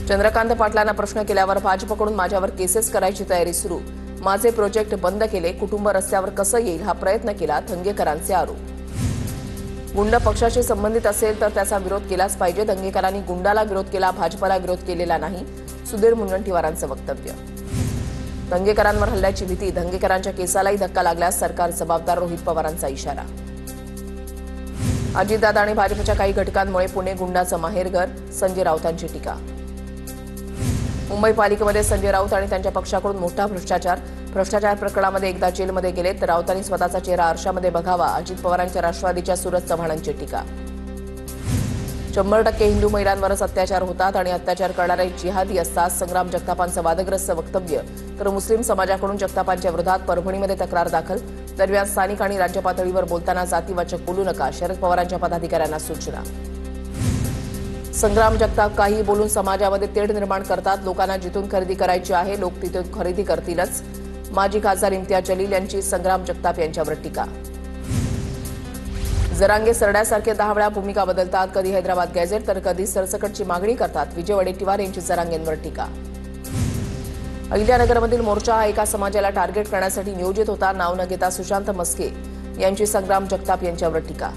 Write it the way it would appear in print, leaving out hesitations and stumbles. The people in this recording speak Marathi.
चंद्रकांत पाटलांना प्रश्न केल्यावर भाजपकडून माझ्यावर केसेस करायची तयारी सुरू। माझे प्रोजेक्ट बंद केले, कुटुंब रस्त्यावर कसं येईल हा प्रयत्न केला, धंगेकरांचे आरोप। गुंड पक्षाशी संबंधित असेल तर त्याचा विरोध केलाच पाहिजे। धंगेकरांनी गुंडाला विरोध केला, भाजपला विरोध केलेला नाही, सुधीर मुनगंटीवारांचं वक्तव्य। दंगेकरांवर हल्ल्याची भीती, धंगेकरांच्या केसालाही धक्का लागल्यास सरकार जबाबदार, रोहित पवारांचा इशारा। अजितदादा आणि भाजपच्या काही घटकांमुळे पुणे गुंडाचं माहेरघर, संजय राऊतांची टीका। मुंबई पालिकेमध्ये संजय राऊत आणि त्यांच्या पक्षाकडून मोठा भ्रष्टाचार प्रकरणामध्ये एकदा जेलमध्ये गेले तर राऊतांनी स्वतःचा चेहरा आरशामध्ये बघावा, अजित पवारांच्या राष्ट्रवादीच्या सूरज चव्हाणांची टीका। 100% हिंदू महिलांवरच अत्याचार होतात आणि अत्याचार करणारे जिहादी असतात, संग्राम जगतापांचं वादग्रस्त वक्तव्य। तर मुस्लिम समाजाकडून जगतापांच्या विरोधात परभणीमध्ये तक्रार दाखल। दरम्यान स्थानिक आणि राज्य पातळीवर बोलताना जातीवाचक बोलू नका, शरद पवारांच्या पदाधिकाऱ्यांना सूचना। संग्राम जगताप काही बोलून समाजामध्ये तेढ निर्माण करतात, लोकांना जिथून खरेदी करायची आहे लोक तिथून खरेदी करतीलच। माजी खासदार इम्तियाज जलील यांची संग्राम जगताप यांच्यावर टीका। जरांगे सरड्यासारखे 10 वेळा भूमिका बदलतात, कधी हैदराबाद गॅझेट तर कधी सरसकटची मागणी करतात, विजय वडेट्टीवार यांची जरांगेंवर टीका। अहिल्यानगरमधील मोर्चा हा एका समाजाला टार्गेट करण्यासाठी नियोजित होता, नाव न घेता सुशांत मस्के यांची संग्राम जगताप यांच्यावर टीका।